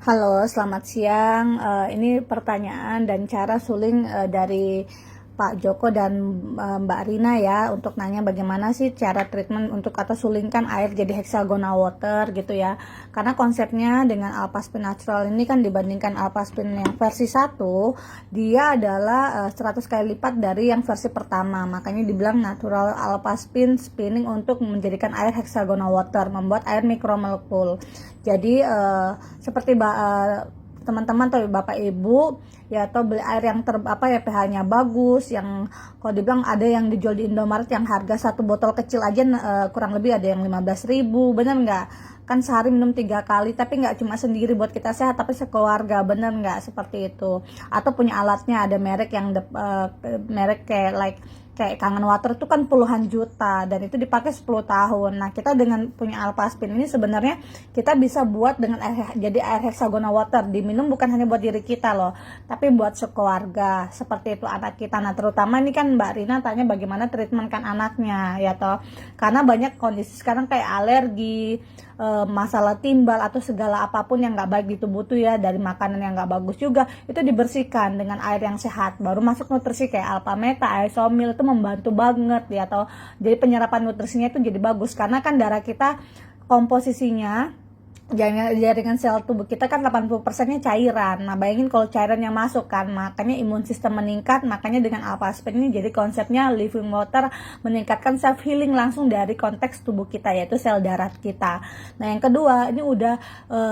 Halo, selamat siang. Ini pertanyaan dan cara suling dari Pak Joko dan Mbak Rina ya, untuk nanya bagaimana sih cara treatment untuk atau sulingkan air jadi hexagonal water gitu ya. Karena konsepnya dengan Alpaspin Natural ini kan dibandingkan Alpaspin yang versi 1, dia adalah 100 kali lipat dari yang versi pertama. Makanya dibilang natural Alpaspin spinning untuk menjadikan air hexagonal water, membuat air mikromolekul. Jadi seperti teman-teman atau bapak ibu ya, atau beli air yang ya pH-nya bagus, yang kalau dibilang ada yang dijual di Indomaret yang harga satu botol kecil aja kurang lebih ada yang 15.000, bener nggak? Kan sehari minum 3 kali, tapi nggak cuma sendiri buat kita sehat, tapi sekeluarga, bener nggak? Seperti itu. Atau punya alatnya, ada merek yang merek kayak Kangen Water itu kan puluhan juta dan itu dipakai 10 tahun. Nah, kita dengan punya Alpaspin ini sebenarnya kita bisa buat dengan jadi air hexagonal water, diminum bukan hanya buat diri kita loh, tapi buat sekeluarga, seperti itu anak kita. Nah, terutama ini kan Mbak Rina tanya bagaimana treatment kan anaknya ya toh, karena banyak kondisi sekarang kayak alergi, masalah timbal atau segala apapun yang nggak baik di tubuh tuh ya, dari makanan yang nggak bagus juga itu dibersihkan dengan air yang sehat, baru masuk nutrisi kayak Alpameta, Isomil, itu membantu banget ya toh. Jadi penyerapan nutrisinya itu jadi bagus, karena kan darah kita komposisinya jaringan sel tubuh kita kan 80%-nya cairan. Nah, bayangin kalau cairannya masuk kan, makanya imun sistem meningkat. Makanya dengan Alpaspin ini jadi konsepnya living water, meningkatkan self healing langsung dari konteks tubuh kita, yaitu sel darah kita. Nah, yang kedua, ini udah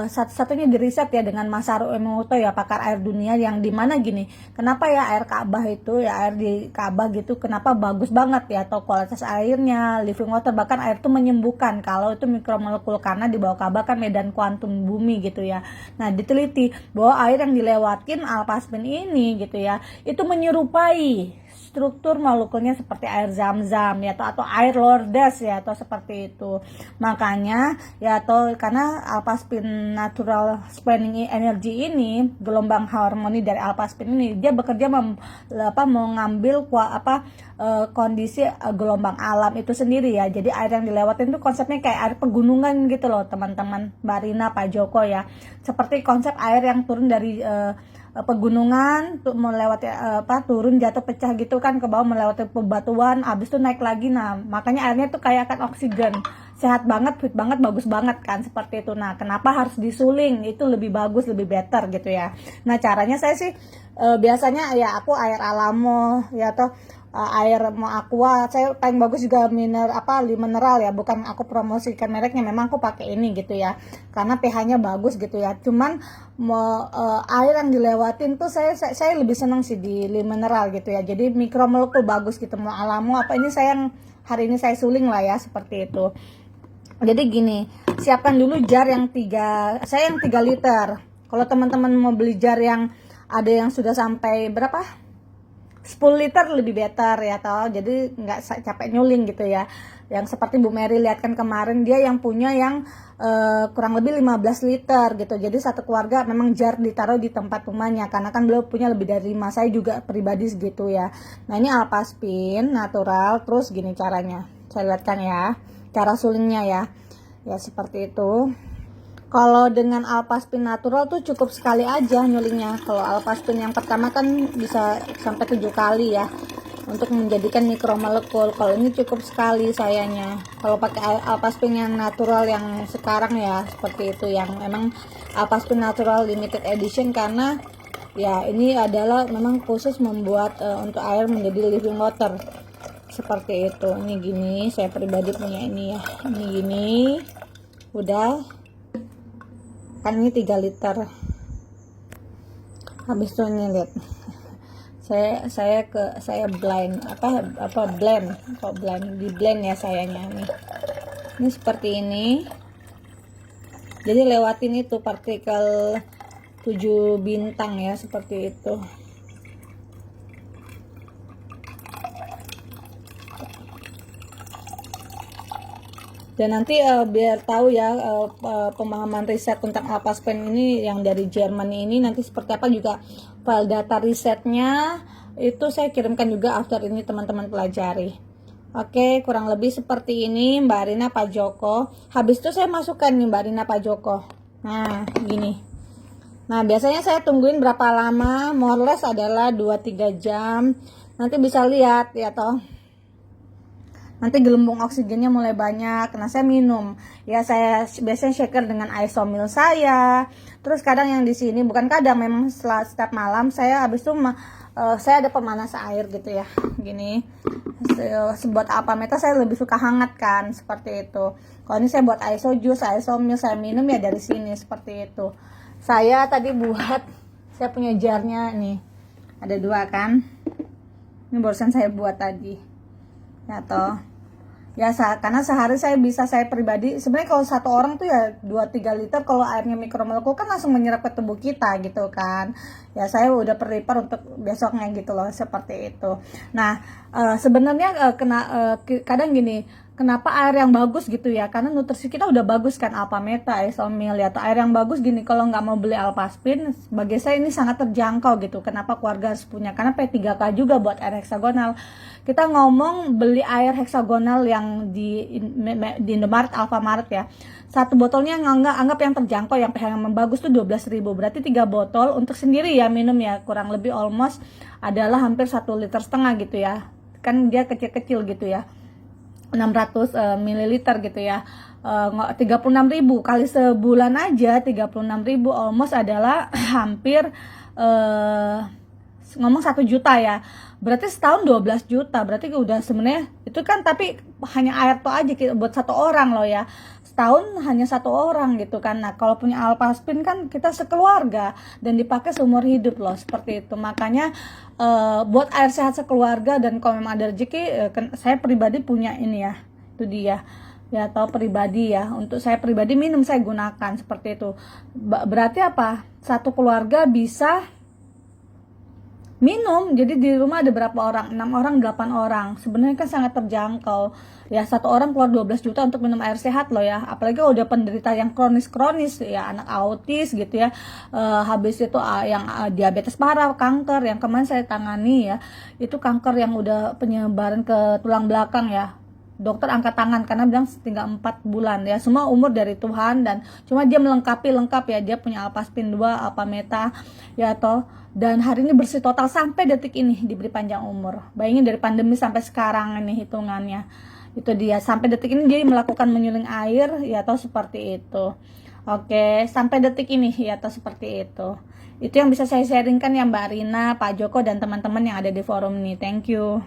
satu-satunya diriset ya dengan Masaru Emoto ya, pakar air dunia, yang dimana gini, kenapa ya air Ka'bah itu ya, air di Ka'bah gitu, kenapa bagus banget ya, atau kualitas airnya living water, bahkan air itu menyembuhkan kalau itu mikromolekul, karena di bawah Ka'bah kan medan kuantum bumi gitu ya. Nah, diteliti bahwa air yang dilewatin Alpaspin ini gitu ya, itu menyerupai struktur molekulnya seperti air zam-zam ya, atau air Lourdes ya, atau seperti itu. Makanya ya, atau karena Alpaspin natural spinning energy ini, gelombang harmoni dari Alpaspin ini, dia bekerja mengambil kondisi gelombang alam itu sendiri ya. Jadi air yang dilewatin itu konsepnya kayak air pegunungan gitu loh teman-teman, Mbak Rina, Pak Joko ya. Seperti konsep air yang turun dari pegunungan tuh melewati turun jatuh pecah gitu kan ke bawah, melewati bebatuan, habis itu naik lagi. Nah, makanya airnya tuh kayak kan oksigen, sehat banget, fit banget, bagus banget kan, seperti itu. Nah, kenapa harus disuling? Itu lebih bagus, lebih better gitu ya. Nah, caranya saya sih biasanya ya aku air Alamo ya, atau air mau aqua, saya paling bagus juga mineral ya, bukan aku promosikan mereknya, memang aku pakai ini gitu ya, karena pH-nya bagus gitu ya. Cuman air yang dilewatin tuh saya lebih senang sih di mineral gitu ya, jadi mikromolekul bagus gitu. Mau Alamo apa ini, saya yang hari ini saya suling lah ya, seperti itu. Jadi gini, siapkan dulu jar yang 3 liter. Kalau teman-teman mau beli jar yang ada yang sudah sampai berapa, 10 liter lebih better ya toh, jadi nggak capek nyuling gitu ya. Yang seperti Bu Mary lihat kan kemarin, dia yang punya yang kurang lebih 15 liter gitu. Jadi satu keluarga memang jar ditaruh di tempat rumahnya, karena kan beliau punya lebih dari 5, saya juga pribadi segitu ya. Nah, ini Alpaspin natural. Terus gini caranya, saya lihatkan ya cara sulingnya ya. Ya seperti itu. Kalau dengan Alpaspin natural tuh cukup sekali aja nyulingnya. Kalau Alpaspin yang pertama kan bisa sampai 7 kali ya, untuk menjadikan mikromolekul. Kalau ini cukup sekali sayanya. Kalau pakai Alpaspin yang natural yang sekarang ya, seperti itu, yang memang Alpaspin natural limited edition, karena ya ini adalah memang khusus membuat untuk air menjadi living water. Seperti itu. Ini gini, saya pribadi punya ini ya. Ini gini. Udah kan ini 3 liter. Habis itu ini lihat, saya blend di blend ya sayanya nih. Ini seperti ini, jadi lewatin itu partikel 7 bintang ya, seperti itu. Dan nanti biar tahu ya pemahaman riset tentang Alpaspin ini yang dari Jerman ini nanti seperti apa, juga file data risetnya itu saya kirimkan juga after ini, teman-teman pelajari. Oke, kurang lebih seperti ini Mbak Rina, Pak Joko. Habis itu saya masukkan nih Mbak Rina, Pak Joko. Nah, gini. Nah, biasanya saya tungguin berapa lama, more or less adalah 2-3 jam. Nanti bisa lihat ya toh. Nanti gelembung oksigennya mulai banyak. Nah, saya minum. Ya, saya biasanya shaker dengan isomil saya. Terus kadang yang di sini, bukan kadang, memang setiap malam saya habis itu saya ada pemanas air gitu ya. Gini. Buat apa meta saya lebih suka hangat kan, seperti itu. Kalau ini saya buat iso juice, isomil saya minum ya dari sini seperti itu. Saya tadi buat, saya punya jarnya nih. Ada 2 kan. Ini barusan saya buat tadi. Ya toh. Ya, karena sehari saya pribadi sebenarnya kalau satu orang tuh ya 2-3 liter kalau airnya mikromolekul kan langsung menyerap ke tubuh kita gitu kan. Ya, saya udah prepare untuk besoknya gitu loh, seperti itu. Nah, sebenarnya kadang gini, kenapa air yang bagus gitu ya, karena nutrisi kita udah bagus kan, alpha meta, isomil ya, atau air yang bagus gini. Kalau nggak mau beli alpaspin, bagi saya ini sangat terjangkau gitu. Kenapa keluarga harus punya, karena P3K juga buat air heksagonal. Kita ngomong beli air heksagonal yang di Indomaret, Alfamaret ya, satu botolnya anggap yang terjangkau, yang pH yang bagus tuh 12.000, berarti 3 botol untuk sendiri ya minum ya, kurang lebih almost adalah hampir 1,5 liter gitu ya, kan dia kecil-kecil gitu ya, 600 ml gitu ya. 36.000 kali sebulan aja, 36.000 almost adalah hampir ngomong 1 juta ya, berarti setahun 12 juta, berarti udah sebenarnya itu kan, tapi hanya air tuh aja buat 1 orang loh ya, setahun hanya 1 orang gitu kan. Nah, kalau punya alpaspin kan kita sekeluarga dan dipakai seumur hidup loh, seperti itu. Makanya buat air sehat sekeluarga, dan kalau memang ada rezeki, saya pribadi punya ini ya, itu dia ya, atau pribadi ya, untuk saya pribadi minum saya gunakan seperti itu. Berarti apa, satu keluarga bisa minum. Jadi di rumah ada berapa orang, 6 orang, 8 orang, sebenarnya kan sangat terjangkau ya. 1 orang keluar 12 juta untuk minum air sehat loh ya, apalagi kalau udah penderita yang kronis ya, anak autis gitu ya, habis itu yang diabetes parah, kanker yang kemarin saya tangani ya, itu kanker yang udah penyebaran ke tulang belakang ya. Dokter angkat tangan karena bilang tinggal 4 bulan ya, semua umur dari Tuhan, dan cuma dia lengkap ya, dia punya alpaspin 2, alpha meta ya toh, dan hari ini bersih total sampai detik ini, diberi panjang umur. Bayangin dari pandemi sampai sekarang ini hitungannya, itu dia sampai detik ini dia melakukan menyuling air ya toh, seperti itu. Oke, sampai detik ini ya toh, seperti itu. Itu yang bisa saya sharingkan ya Mbak Rina, Pak Joko, dan teman-teman yang ada di forum ini. Thank you.